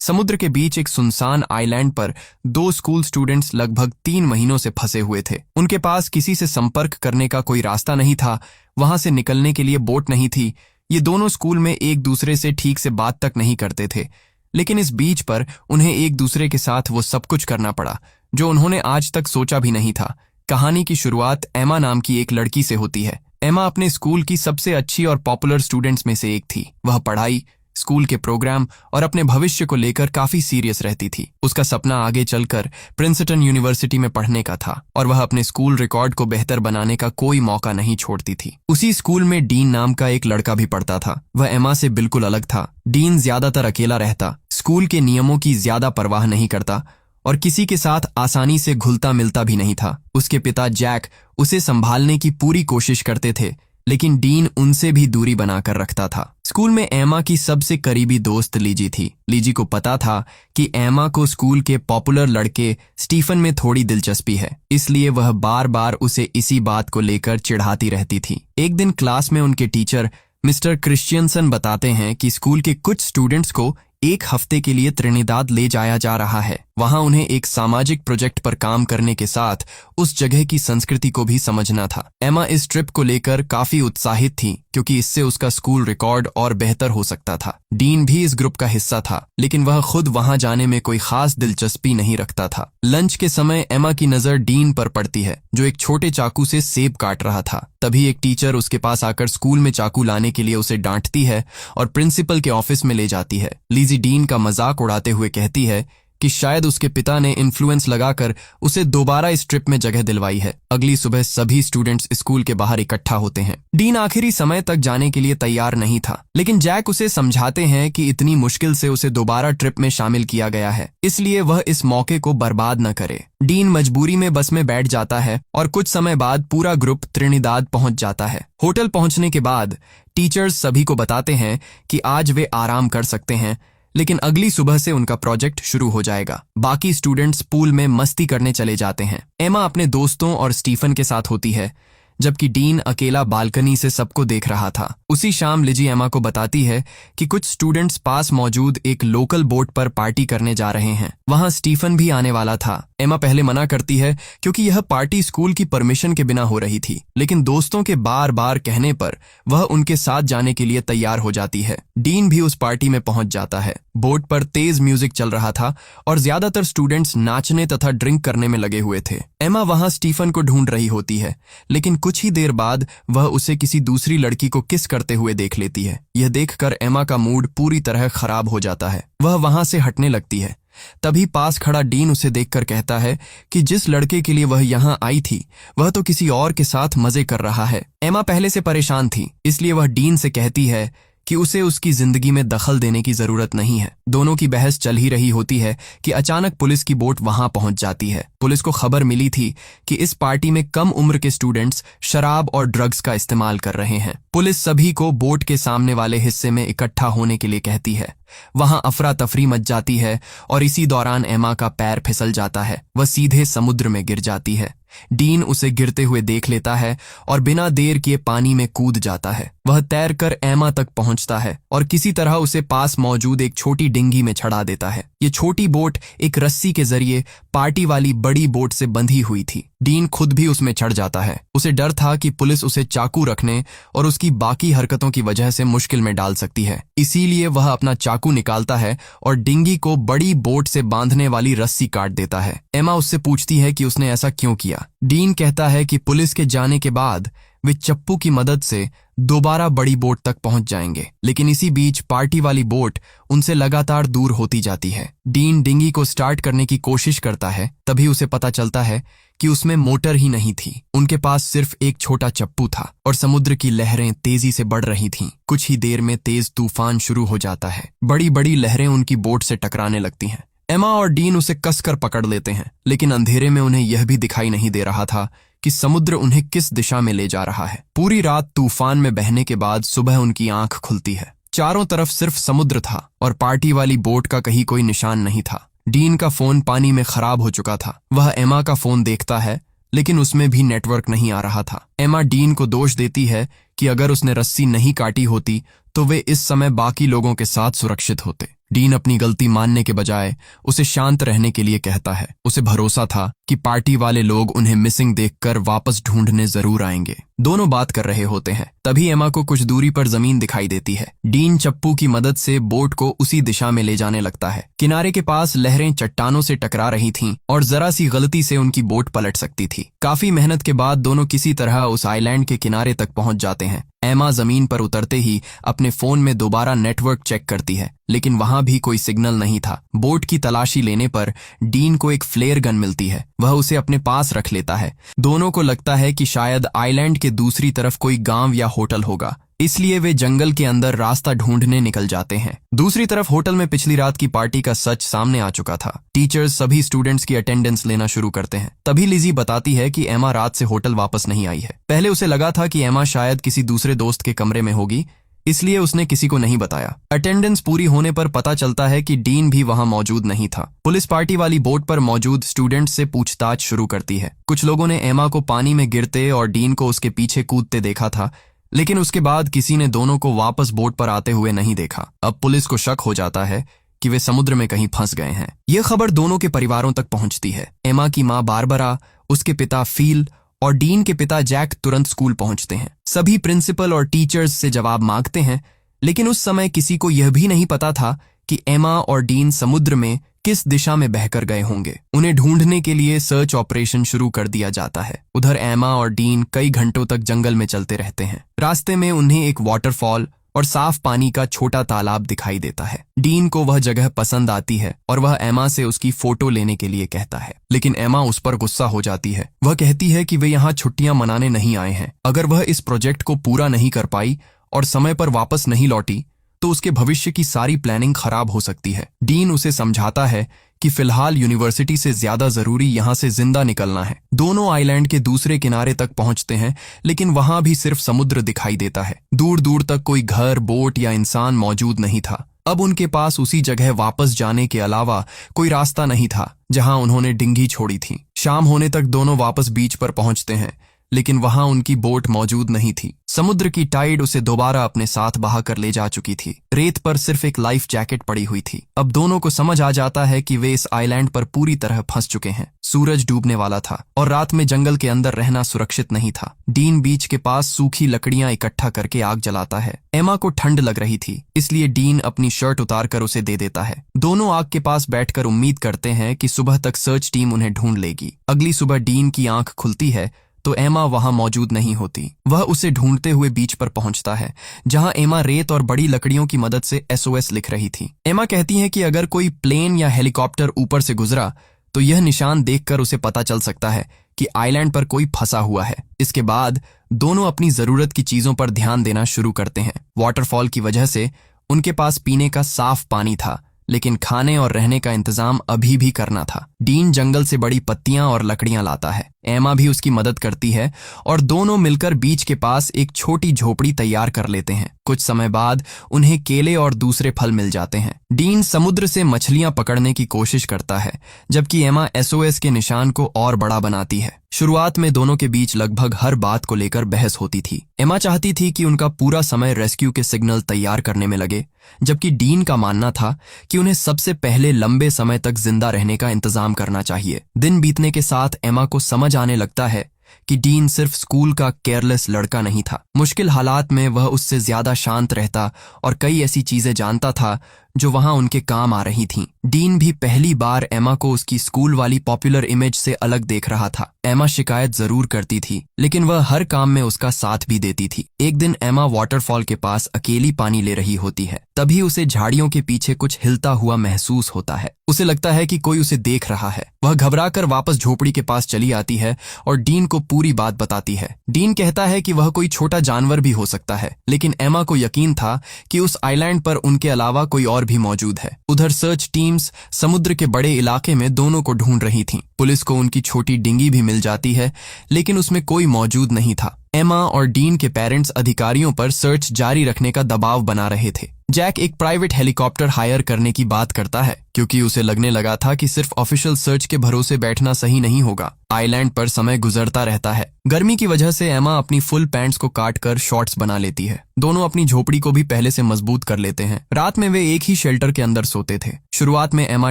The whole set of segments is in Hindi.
समुद्र के बीच एक सुनसान आइलैंड पर दो स्कूल स्टूडेंट्स लगभग 3 महीनों से फंसे हुए थे। उनके पास किसी से संपर्क करने का कोई रास्ता नहीं था, वहां से निकलने के लिए बोट नहीं थी। ये दोनों स्कूल में एक दूसरे से ठीक से बात तक नहीं करते थे, लेकिन इस बीच पर उन्हें एक दूसरे के साथ वो सब कुछ करना पड़ा जो उन्होंने आज तक सोचा भी नहीं था। कहानी की शुरुआत एमा नाम की एक लड़की से होती है। एमा अपने स्कूल की सबसे अच्छी और पॉपुलर स्टूडेंट्स में से एक थी। वह पढ़ाई, स्कूल के प्रोग्राम और अपने भविष्य को लेकर काफी सीरियस रहती थी। उसका सपना आगे चलकर प्रिंसटन यूनिवर्सिटी में पढ़ने का था और वह अपने स्कूल रिकॉर्ड को बेहतर बनाने का कोई मौका नहीं छोड़ती थी। उसी स्कूल में डीन नाम का एक लड़का भी पढ़ता था। वह एमा से बिल्कुल अलग था। डीन ज्यादातर अकेला रहता, स्कूल के नियमों की ज्यादा परवाह नहीं करता और किसी के साथ आसानी से घुलता मिलता भी नहीं था। उसके पिता जैक उसे संभालने की पूरी कोशिश करते थे, लेकिन डीन उनसे भी दूरी बनाकर रखता था। स्कूल में एमा की सबसे करीबी दोस्त लीजी थी। लीजी को पता था कि एमा को स्कूल के पॉपुलर लड़के स्टीफन में थोड़ी दिलचस्पी है, इसलिए वह बार बार उसे इसी बात को लेकर चिढ़ाती रहती थी। एक दिन क्लास में उनके टीचर मिस्टर क्रिश्चियनसन बताते हैं कि स्कूल के कुछ स्टूडेंट्स को 1 हफ्ते के लिए त्रिनिदाद ले जाया जा रहा है। वहां उन्हें एक सामाजिक प्रोजेक्ट पर काम करने के साथ उस जगह की संस्कृति को भी समझना था। एमा इस ट्रिप को लेकर काफी उत्साहित थी क्योंकि इससे उसका स्कूल रिकॉर्ड और बेहतर हो सकता था। डीन भी इस ग्रुप का हिस्सा था, लेकिन वह खुद वहां जाने में कोई खास दिलचस्पी नहीं रखता था। लंच के समय एमा की नजर डीन पर पड़ती है, जो एक छोटे चाकू से सेब काट रहा था। तभी एक टीचर उसके पास आकर स्कूल में चाकू लाने के लिए उसे डांटती है और प्रिंसिपल के ऑफिस में ले जाती है। लीजी डीन का मजाक उड़ाते हुए कहती है कि शायद उसके पिता ने इन्फ्लुएंस लगाकर उसे दोबारा इस ट्रिप में जगह दिलवाई है। अगली सुबह सभी स्टूडेंट्स स्कूल के बाहर इकट्ठा होते हैं। डीन आखिरी समय तक जाने के लिए तैयार नहीं था, लेकिन जैक उसे समझाते हैं कि इतनी मुश्किल से उसे दोबारा ट्रिप में शामिल किया गया है, इसलिए वह इस मौके को बर्बाद न करे। डीन मजबूरी में बस में बैठ जाता है और कुछ समय बाद पूरा ग्रुप त्रिनिदाद पहुंच जाता है। होटल पहुंचने के बाद टीचर्स सभी को बताते हैं कि आज वे आराम कर सकते हैं, लेकिन अगली सुबह से उनका प्रोजेक्ट शुरू हो जाएगा। बाकी स्टूडेंट्स पूल में मस्ती करने चले जाते हैं। एमा अपने दोस्तों और स्टीफन के साथ होती है, जबकि डीन अकेला बालकनी से सबको देख रहा था। उसी शाम लिजी एमा को बताती है कि कुछ स्टूडेंट्स पास मौजूद एक लोकल बोट पर पार्टी करने जा रहे हैं। वहां स्टीफन भी आने वाला था। एमा पहले मना करती है क्योंकि यह पार्टी स्कूल की परमिशन के बिना हो रही थी, लेकिन दोस्तों के बार बार कहने पर वह उनके साथ जाने के लिए तैयार हो जाती है। डीन भी उस पार्टी में पहुंच जाता है। बोट पर तेज म्यूजिक चल रहा था और ज्यादातर स्टूडेंट्स नाचने तथा ड्रिंक करने में लगे हुए थे। एमा वहां स्टीफन को ढूंढ रही होती है, लेकिन कुछ ही देर बाद वह उसे किसी दूसरी लड़की को किस करते हुए देख लेती है। यह देखकर एमा का मूड पूरी तरह खराब हो जाता है। वह वहां से हटने लगती है। तभी पास खड़ा डीन उसे देखकर कहता है कि जिस लड़के के लिए वह यहाँ आई थी वह तो किसी और के साथ मजे कर रहा है। एमा पहले से परेशान थी, इसलिए वह डीन से कहती है कि उसे उसकी जिंदगी में दखल देने की जरूरत नहीं है। दोनों की बहस चल ही रही होती है कि अचानक पुलिस की बोट वहां पहुंच जाती है। पुलिस को खबर मिली थी कि इस पार्टी में कम उम्र के स्टूडेंट्स शराब और ड्रग्स का इस्तेमाल कर रहे हैं। पुलिस सभी को बोट के सामने वाले हिस्से में इकट्ठा होने के लिए कहती है। वहां अफरा तफरी मच जाती है और इसी दौरान एमा का पैर फिसल जाता है। वह सीधे समुद्र में गिर जाती है। डीन उसे गिरते हुए देख लेता है और बिना देर किए पानी में कूद जाता है। वह तैरकर एमा तक पहुंचता है और किसी तरह उसे पास मौजूद एक छोटी डिंगी में चढ़ा देता है। ये छोटी बोट एक रस्सी के जरिए पार्टी वाली बड़ी बोट से बंधी हुई थी। डीन खुद भी उसमें चढ़ जाता है। उसे डर था कि पुलिस उसे चाकू रखने और उसकी बाकी हरकतों की वजह से मुश्किल में डाल सकती है, इसीलिए वह अपना चाकू निकालता है और डिंगी को बड़ी बोट से बांधने वाली रस्सी काट देता है। एमा उससे पूछती है कि उसने ऐसा क्यों किया। डीन कहता है कि पुलिस के जाने के बाद वे चप्पू की मदद से दोबारा बड़ी बोट तक पहुंच जाएंगे, लेकिन इसी बीच पार्टी वाली बोट उनसे लगातार दूर होती जाती है। डीन डिंगी को स्टार्ट करने की कोशिश करता है, तभी उसे पता चलता है कि उसमें मोटर ही नहीं थी। उनके पास सिर्फ एक छोटा चप्पू था और समुद्र की लहरें तेजी से बढ़ रही थीं। कुछ ही देर में तेज तूफान शुरू हो जाता है। बड़ी बड़ी लहरें उनकी बोट से टकराने लगती हैं। एमा और डीन उसे कसकर पकड़ लेते हैं, लेकिन अंधेरे में उन्हें यह भी दिखाई नहीं दे रहा था कि समुद्र उन्हें किस दिशा में ले जा रहा है। पूरी रात तूफान में बहने के बाद सुबह उनकी आंख खुलती है। चारों तरफ सिर्फ समुद्र था और पार्टी वाली बोट का कहीं कोई निशान नहीं था। डीन का फोन पानी में खराब हो चुका था। वह एमा का फोन देखता है, लेकिन उसमें भी नेटवर्क नहीं आ रहा था। एमा डीन को दोष देती है कि अगर उसने रस्सी नहीं काटी होती तो वे इस समय बाकी लोगों के साथ सुरक्षित होते। डीन अपनी गलती मानने के बजाय उसे शांत रहने के लिए कहता है। उसे भरोसा था कि पार्टी वाले लोग उन्हें मिसिंग देखकर वापस ढूंढने जरूर आएंगे। दोनों बात कर रहे होते हैं, तभी एमा को कुछ दूरी पर जमीन दिखाई देती है। डीन चप्पू की मदद से बोट को उसी दिशा में ले जाने लगता है। किनारे के पास लहरें चट्टानों से टकरा रही थीं और जरा सी गलती से उनकी बोट पलट सकती थी। काफी मेहनत के बाद दोनों किसी तरह उस आइलैंड के किनारे तक पहुंच जाते हैं। एमा जमीन पर उतरते ही अपने फोन में दोबारा नेटवर्क चेक करती है, लेकिन वहां भी कोई सिग्नल नहीं था। बोट की तलाशी लेने पर डीन को एक फ्लेयर गन मिलती है। वह उसे अपने पास रख लेता है। दोनों को लगता है कि शायद आइलैंड के दूसरी तरफ कोई गांव या होटल होगा, इसलिए वे जंगल के अंदर रास्ता ढूंढने निकल जाते हैं। दूसरी तरफ होटल में पिछली रात की पार्टी का सच सामने आ चुका था। टीचर्स सभी स्टूडेंट्स की अटेंडेंस लेना शुरू करते हैं। तभी लिजी बताती है कि एमा रात से होटल वापस नहीं आई है। पहले उसे लगा था कि एमा शायद किसी दूसरे दोस्त के कमरे में होगी, इसलिए उसने किसी को नहीं बताया। अटेंडेंस पूरी होने पर पता चलता है कि डीन भी वहां मौजूद नहीं था। पुलिस पार्टी वाली बोट पर मौजूद स्टूडेंट्स से पूछताछ शुरू करती है। कुछ लोगों ने एमा को पानी में गिरते और डीन को उसके पीछे कूदते देखा था, लेकिन उसके बाद किसी ने दोनों को वापस बोट पर आते हुए नहीं देखा। अब पुलिस को शक हो जाता है कि वे समुद्र में कहीं फंस गए हैं। यह खबर दोनों के परिवारों तक पहुंचती है। एमा की मां बारबरा, उसके पिता फील और डीन के पिता जैक तुरंत स्कूल पहुंचते हैं। सभी प्रिंसिपल और टीचर्स से जवाब मांगते हैं, लेकिन उस समय किसी को यह भी नहीं पता था कि एमा और डीन समुद्र में किस दिशा में बहकर गए होंगे। उन्हें ढूंढने के लिए सर्च ऑपरेशन शुरू कर दिया जाता है। उधर एमा और डीन कई घंटों तक जंगल में चलते रहते हैं। रास्ते में उन्हें एक वाटरफॉल और साफ पानी का छोटा तालाब दिखाई देता है। डीन को वह जगह पसंद आती है और वह एमा से उसकी फोटो लेने के लिए कहता है, लेकिन एमा उस पर गुस्सा हो जाती है। वह कहती है कि वे यहाँ छुट्टियां मनाने नहीं आए हैं। अगर वह इस प्रोजेक्ट को पूरा नहीं कर पाई और समय पर वापस नहीं लौटी तो उसके भविष्य की सारी प्लानिंग खराब हो सकती है। डीन उसे समझाता है कि फिलहाल यूनिवर्सिटी से ज्यादा जरूरी यहाँ से जिंदा निकलना है। दोनों आइलैंड के दूसरे किनारे तक पहुंचते हैं, लेकिन वहां भी सिर्फ समुद्र दिखाई देता है। दूर दूर तक कोई घर, बोट या इंसान मौजूद नहीं था। अब उनके पास उसी जगह वापस जाने के अलावा कोई रास्ता नहीं था जहां उन्होंने डिंगी छोड़ी थी। शाम होने तक दोनों वापस बीच पर पहुंचते हैं, लेकिन वहां उनकी बोट मौजूद नहीं थी। समुद्र की टाइड उसे दोबारा अपने साथ बहा कर ले जा चुकी थी। रेत पर सिर्फ एक लाइफ जैकेट पड़ी हुई थी। अब दोनों को समझ आ जाता है कि वे इस आइलैंड पर पूरी तरह फंस चुके हैं। सूरज डूबने वाला था और रात में जंगल के अंदर रहना सुरक्षित नहीं था। डीन बीच के पास सूखी लकड़ियां इकट्ठा करके आग जलाता है। एमा को ठंड लग रही थी, इसलिए डीन अपनी शर्ट उतारकर उसे दे देता है। दोनों आग के पास बैठकर उम्मीद करते हैं कि सुबह तक सर्च टीम उन्हें ढूंढ लेगी। अगली सुबह डीन की आंख खुलती है तो एमा वहां मौजूद नहीं होती। वह उसे ढूंढते हुए बीच पर पहुंचता है, जहां एमा रेत और बड़ी लकड़ियों की मदद से SOS लिख रही थी। एमा कहती है कि अगर कोई प्लेन या हेलीकॉप्टर ऊपर से गुजरा तो यह निशान देखकर उसे पता चल सकता है कि आइलैंड पर कोई फंसा हुआ है। इसके बाद दोनों अपनी जरूरत की चीजों पर ध्यान देना शुरू करते हैं। वाटरफॉल की वजह से उनके पास पीने का साफ पानी था, लेकिन खाने और रहने का इंतजाम अभी भी करना था। डीन जंगल से बड़ी पत्तियां और लकड़ियां लाता है। एमा भी उसकी मदद करती है और दोनों मिलकर बीच के पास एक छोटी झोपड़ी तैयार कर लेते हैं। कुछ समय बाद उन्हें केले और दूसरे फल मिल जाते हैं। डीन समुद्र से मछलियां पकड़ने की कोशिश करता है, जबकि एमा SOS के निशान को और बड़ा बनाती है। शुरुआत में दोनों के बीच लगभग हर बात को लेकर बहस होती थी। एमा चाहती थी कि उनका पूरा समय रेस्क्यू के सिग्नल तैयार करने में लगे, जबकि डीन का मानना था कि उन्हें सबसे पहले लंबे समय तक जिंदा रहने का इंतजाम करना चाहिए। दिन बीतने के साथ एमा को समझ आने लगता है कि डीन सिर्फ स्कूल का केयरलेस लड़का नहीं था। मुश्किल हालात में वह उससे ज्यादा शांत रहता और कई ऐसी चीजें जानता था जो वहां उनके काम आ रही थीं। डीन भी पहली बार एमा को उसकी स्कूल वाली पॉपुलर इमेज से अलग देख रहा था। एमा शिकायत जरूर करती थी, लेकिन वह हर काम में उसका साथ भी देती थी। एक दिन एमा वाटरफॉल के पास अकेली पानी ले रही होती है। तभी उसे झाड़ियों के पीछे कुछ हिलता हुआ महसूस होता है। उसे लगता है कि कोई उसे देख रहा है। वह घबराकर वापस झोपड़ी के पास चली आती है और डीन को पूरी बात बताती है। डीन कहता है कि वह कोई छोटा जानवर भी हो सकता है, लेकिन एमा को यकीन था कि उस आइलैंड पर उनके अलावा कोई और भी मौजूद है। उधर सर्च टीम्स समुद्र के बड़े इलाके में दोनों को ढूंढ रही थीं। पुलिस को उनकी छोटी डिंगी भी मिल जाती है, लेकिन उसमें कोई मौजूद नहीं था। एमा और डीन के पेरेंट्स अधिकारियों पर सर्च जारी रखने का दबाव बना रहे थे। जैक एक प्राइवेट हेलीकॉप्टर हायर करने की बात करता है, क्योंकि उसे लगने लगा था कि सिर्फ ऑफिशियल सर्च के भरोसे बैठना सही नहीं होगा। आइलैंड पर समय गुजरता रहता है। गर्मी की वजह से एमा अपनी फुल पैंट्स को काटकर शॉर्ट्स बना लेती है। दोनों अपनी झोपड़ी को भी पहले से मजबूत कर लेते हैं। रात में वे एक ही शेल्टर के अंदर सोते थे। शुरुआत में एमा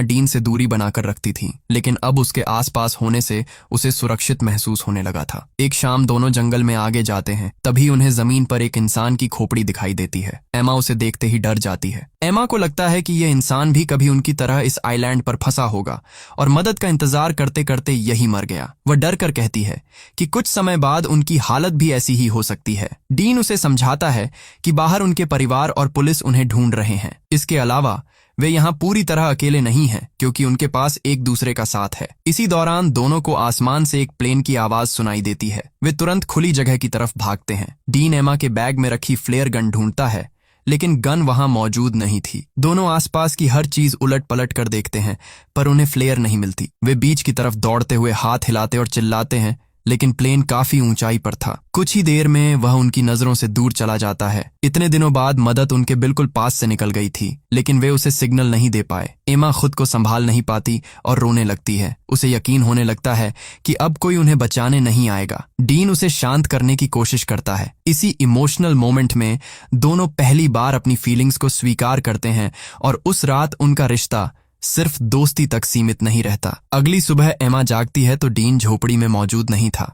डीन से दूरी बनाकर रखती थी, लेकिन अब उसके आसपास होने से उसे सुरक्षित महसूस होने लगा था। एक शाम दोनों जंगल में आगे जाते हैं, तभी उन्हें जमीन पर एक इंसान की खोपड़ी दिखाई देती है। एमा उसे देखते ही डर जाती है। एमा को लगता है कि यह इंसान भी कभी उनकी तरह इस आइलैंड पर फंसा होगा और मदद का इंतजार करते करते यही मर गया। वह डर कर कहती है कि कुछ समय बाद उनकी हालत भी ऐसी ही हो सकती है। डीन उसे समझाता है कि बाहर उनके परिवार और पुलिस उन्हें ढूंढ रहे हैं। इसके अलावा वे यहाँ पूरी तरह अकेले नहीं हैं, क्योंकि उनके पास एक दूसरे का साथ है। इसी दौरान दोनों को आसमान से एक प्लेन की आवाज सुनाई देती है। वे तुरंत खुली जगह की तरफ भागते हैं। डीन एमा के बैग में रखी फ्लेयर गन ढूंढता है, लेकिन गन वहां मौजूद नहीं थी। दोनों आसपास की हर चीज उलट पलट कर देखते हैं, पर उन्हें फ्लेयर नहीं मिलती। वे बीच की तरफ दौड़ते हुए हाथ हिलाते और चिल्लाते हैं, लेकिन प्लेन काफी ऊंचाई पर था। कुछ ही देर में वह उनकी नजरों से दूर चला जाता है। इतने दिनों बाद मदद उनके बिल्कुल पास से निकल गई थी, लेकिन वे उसे सिग्नल नहीं दे पाए। एमा खुद को संभाल नहीं पाती और रोने लगती है। उसे यकीन होने लगता है कि अब कोई उन्हें बचाने नहीं आएगा। डीन उसे शांत करने की कोशिश करता है। इसी इमोशनल मोमेंट में दोनों पहली बार अपनी फीलिंग्स को स्वीकार करते हैं और उस रात उनका रिश्ता सिर्फ दोस्ती तक सीमित नहीं रहता। अगली सुबह एमा जागती है तो डीन झोपड़ी में मौजूद नहीं था।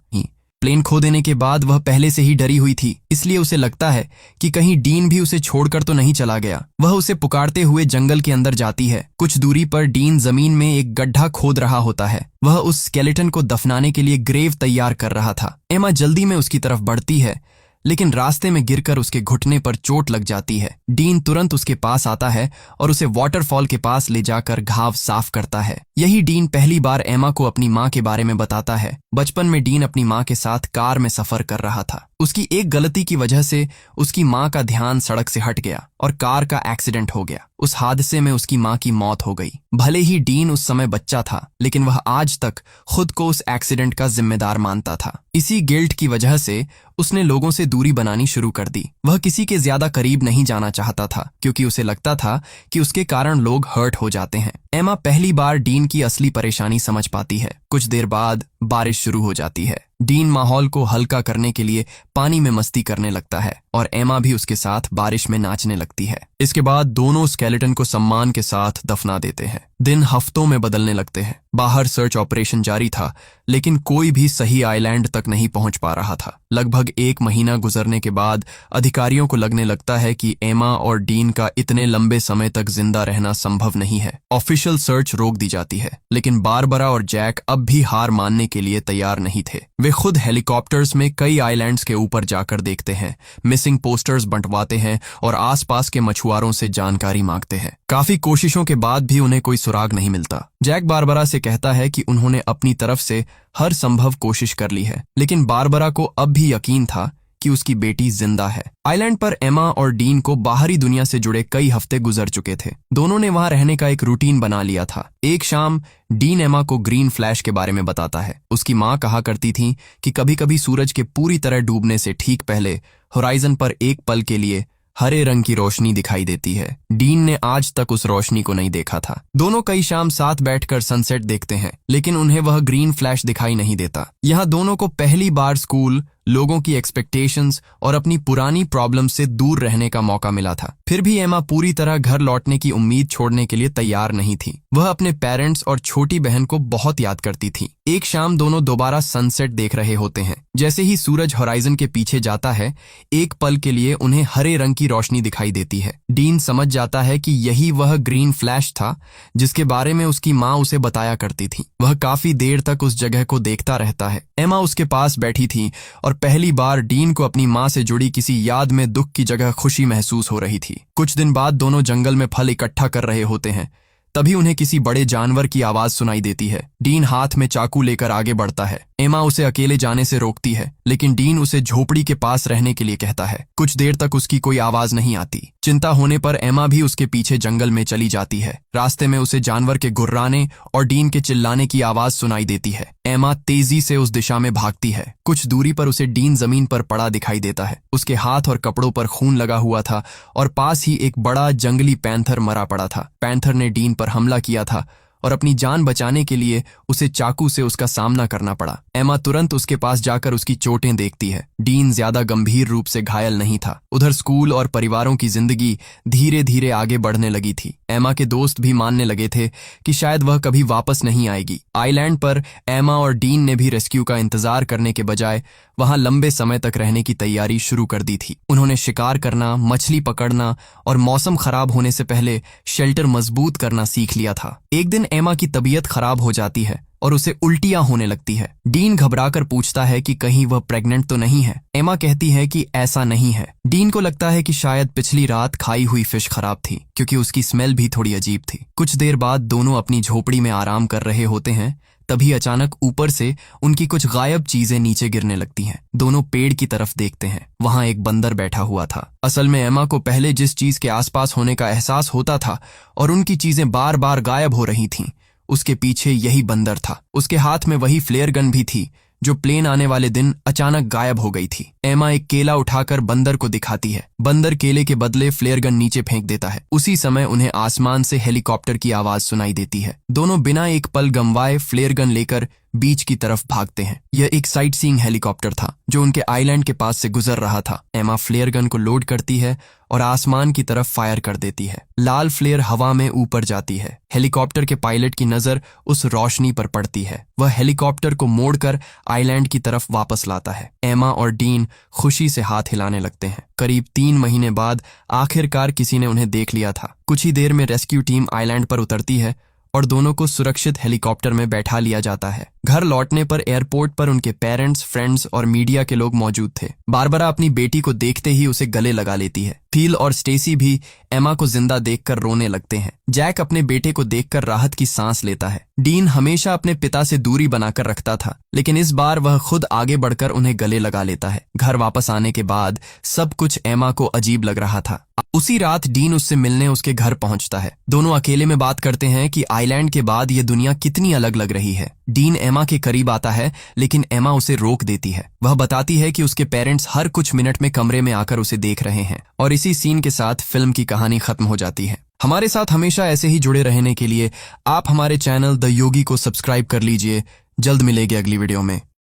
प्लेन खो देने के बाद वह पहले से ही डरी हुई थी, इसलिए उसे लगता है कि कहीं डीन भी उसे छोड़कर तो नहीं चला गया। वह उसे पुकारते हुए जंगल के अंदर जाती है। कुछ दूरी पर डीन जमीन में एक गड्ढा खोद रहा होता है। वह उस स्केलेटन को दफनाने के लिए ग्रेव तैयार कर रहा था। एमा जल्दी में उसकी तरफ बढ़ती है, लेकिन रास्ते में गिरकर उसके घुटने पर चोट लग जाती है। डीन तुरंत उसके पास आता है और उसे वाटरफॉल के पास ले जाकर घाव साफ करता है। यही डीन पहली बार एमा को अपनी माँ के बारे में बताता है। बचपन में डीन अपनी माँ के साथ कार में सफर कर रहा था। उसकी एक गलती की वजह से उसकी माँ का ध्यान सड़क से हट गया और कार का एक्सीडेंट हो गया। उस हादसे में उसकी माँ की मौत हो गई। भले ही डीन उस समय बच्चा था, लेकिन वह आज तक खुद को उस एक्सीडेंट का जिम्मेदार मानता था। इसी गिल्ट की वजह से उसने लोगों से दूरी बनानी शुरू कर दी। वह किसी के ज्यादा करीब नहीं जाना चाहता था, क्योंकि उसे लगता था कि उसके कारण लोग हर्ट हो जाते हैं। एमा पहली बार डीन की असली परेशानी समझ पाती है। कुछ देर बाद बारिश शुरू हो जाती है। डीन माहौल को हल्का करने के लिए पानी में मस्ती करने लगता है और एमा भी उसके साथ बारिश में नाचने लगती है। इसके बाद दोनों स्केलेटन को सम्मान के साथ दफना देते हैं। दिन हफ्तों में बदलने लगते हैं। बाहर सर्च ऑपरेशन जारी था, लेकिन कोई भी सही आइलैंड तक नहीं पहुंच पा रहा था। लगभग 1 महीना गुजरने के बाद अधिकारियों को लगने लगता है कि एमा और डीन का इतने लंबे समय तक जिंदा रहना संभव नहीं है। ऑफिशियल सर्च रोक दी जाती है, लेकिन बारबरा और जैक अब भी हार मानने के लिए तैयार नहीं थे। वे खुद हेलीकॉप्टर्स में कई आइलैंड्स के ऊपर जाकर देखते हैं, मिसिंग पोस्टर्स बंटवाते हैं और आसपास के मछुआरों से जानकारी मांगते हैं। काफी कोशिशों के बाद भी उन्हें कोई सुराग नहीं मिलता। जैक बारबरा से कहता है कि उन्होंने अपनी तरफ से हर संभव कोशिश कर ली है, लेकिन बारबरा को अब भी यकीन था कि उसकी बेटी जिंदा है। आइलैंड पर एमा और डीन को बाहरी दुनिया से जुड़े कई हफ्ते गुजर चुके थे। दोनों ने वहां रहने का एक रूटीन बना लिया था। एक शाम डीन एमा को ग्रीन फ्लैश के बारे में बताता है। उसकी माँ कहा करती थी कि कभी कभी सूरज के पूरी तरह डूबने से ठीक पहले होराइजन पर एक पल के लिए हरे रंग की रोशनी दिखाई देती है। डीन ने आज तक उस रोशनी को नहीं देखा था। दोनों कई शाम साथ बैठकर सनसेट देखते हैं, लेकिन उन्हें वह ग्रीन फ्लैश दिखाई नहीं देता। यहाँ दोनों को पहली बार स्कूल, लोगों की एक्सपेक्टेशंस और अपनी पुरानी प्रॉब्लम से दूर रहने का मौका मिला था। फिर भी एमा पूरी तरह घर लौटने की उम्मीद छोड़ने के लिए तैयार नहीं थी। वह अपने पेरेंट्स और छोटी बहन को बहुत याद करती थी। एक शाम दोनों दोबारा सनसेट देख रहे होते हैं। जैसे ही सूरज होराइजन के पीछे जाता है, एक पल के लिए उन्हें हरे रंग की रोशनी दिखाई देती है। डीन समझ जाता है कि यही वह ग्रीन फ्लैश था जिसके बारे में उसकी माँ उसे बताया करती थी। वह काफी देर तक उस जगह को देखता रहता है। एमा उसके पास बैठी थी और पहली बार डीन को अपनी माँ से जुड़ी किसी याद में दुख की जगह खुशी महसूस हो रही थी। कुछ दिन बाद दोनों जंगल में फल इकट्ठा कर रहे होते हैं। तभी उन्हें किसी बड़े जानवर की आवाज सुनाई देती है। डीन हाथ में चाकू लेकर आगे बढ़ता है। एमा उसे अकेले जाने से रोकती है, लेकिन डीन उसे झोपड़ी के पास रहने के लिए कहता है। कुछ देर तक उसकी कोई आवाज नहीं आती। चिंता होने पर एमा भी उसके पीछे जंगल में चली जाती है। रास्ते में उसे जानवर के गुर्राने और डीन के चिल्लाने की आवाज सुनाई देती है। एमा तेजी से उस दिशा में भागती है। कुछ दूरी पर उसे डीन जमीन पर पड़ा दिखाई देता है। उसके हाथ और कपड़ों पर खून लगा हुआ था और पास ही एक बड़ा जंगली पैंथर मरा पड़ा था। पैंथर ने डीन पर हमला किया था और अपनी जान बचाने के लिए उसे चाकू से उसका सामना करना पड़ा। एमा तुरंत उसके पास जाकर उसकी चोटें देखती है। डीन ज्यादा गंभीर रूप से घायल नहीं था। उधर स्कूल और परिवारों की जिंदगी धीरे धीरे आगे बढ़ने लगी थी। एमा के दोस्त भी मानने लगे थे कि शायद वह कभी वापस नहीं आएगी। आइलैंड पर एमा और डीन ने भी रेस्क्यू का इंतजार करने के बजाय वहां लंबे समय तक रहने की तैयारी शुरू कर दी थी। उन्होंने शिकार करना, मछली पकड़ना और मौसम खराब होने से पहले शेल्टर मजबूत करना सीख लिया था। एक दिन एमा की तबीयत खराब हो जाती है और उसे उल्टियां होने लगती है। डीन घबराकर पूछता है कि कहीं वह प्रेग्नेंट तो नहीं है। एमा कहती है कि ऐसा नहीं है। डीन को लगता है कि शायद पिछली रात खाई हुई फिश खराब थी, क्योंकि उसकी स्मेल भी थोड़ी अजीब थी। कुछ देर बाद दोनों अपनी झोपड़ी में आराम कर रहे होते हैं, तभी अचानक ऊपर से उनकी कुछ गायब चीजें नीचे गिरने लगती हैं। दोनों पेड़ की तरफ देखते हैं। वहां एक बंदर बैठा हुआ था। असल में एमा को पहले जिस चीज के आसपास होने का एहसास होता था और उनकी चीजें बार बार गायब हो रही थीं, उसके पीछे यही बंदर था। उसके हाथ में वही फ्लेयर गन भी थी जो प्लेन आने वाले दिन अचानक गायब हो गई थी। एमा एक केला उठाकर बंदर को दिखाती है। बंदर केले के बदले फ्लेयर गन नीचे फेंक देता है। उसी समय उन्हें आसमान से हेलीकॉप्टर की आवाज सुनाई देती है। दोनों बिना एक पल गंवाए फ्लेयर गन लेकर बीच की तरफ भागते हैं। यह एक साइट सीइंग हेलीकॉप्टर था जो उनके आइलैंड के पास से गुजर रहा था। एमा फ्लेयर गन को लोड करती है और आसमान की तरफ फायर कर देती है। लाल फ्लेयर हवा में ऊपर जाती है। हेलीकॉप्टर के पायलट की नजर उस रोशनी पर पड़ती है। वह हेलीकॉप्टर को मोड़कर आइलैंड की तरफ वापस लाता है। एमा और डीन खुशी से हाथ हिलाने लगते हैं। करीब 3 महीने बाद आखिरकार किसी ने उन्हें देख लिया था। कुछ ही देर में रेस्क्यू टीम आइलैंड पर उतरती है और दोनों को सुरक्षित हेलीकॉप्टर में बैठा लिया जाता है। घर लौटने पर एयरपोर्ट पर उनके पेरेंट्स, फ्रेंड्स और मीडिया के लोग मौजूद थे। बारबरा अपनी बेटी को देखते ही उसे गले लगा लेती है। फील और स्टेसी भी एमा को जिंदा देखकर रोने लगते हैं। जैक अपने बेटे को देखकर राहत की सांस लेता है। डीन हमेशा अपने पिता से दूरी बनाकर रखता था, लेकिन इस बार वह खुद आगे बढ़कर उन्हें गले लगा लेता है। घर वापस आने के बाद सब कुछ एमा को अजीब लग रहा था। उसी रात डीन उससे मिलने उसके घर पहुंचता है। दोनों अकेले में बात करते हैं कि आइलैंड के बाद ये दुनिया कितनी अलग लग रही है। डीन एमा के करीब आता है, लेकिन एमा उसे रोक देती है। वह बताती है कि उसके पेरेंट्स हर कुछ मिनट में कमरे में आकर उसे देख रहे हैं। और इसी सीन के साथ फिल्म की कहानी खत्म हो जाती है। हमारे साथ हमेशा ऐसे ही जुड़े रहने के लिए आप हमारे चैनल द योगी को सब्सक्राइब कर लीजिए। जल्द मिलेंगे अगली वीडियो में।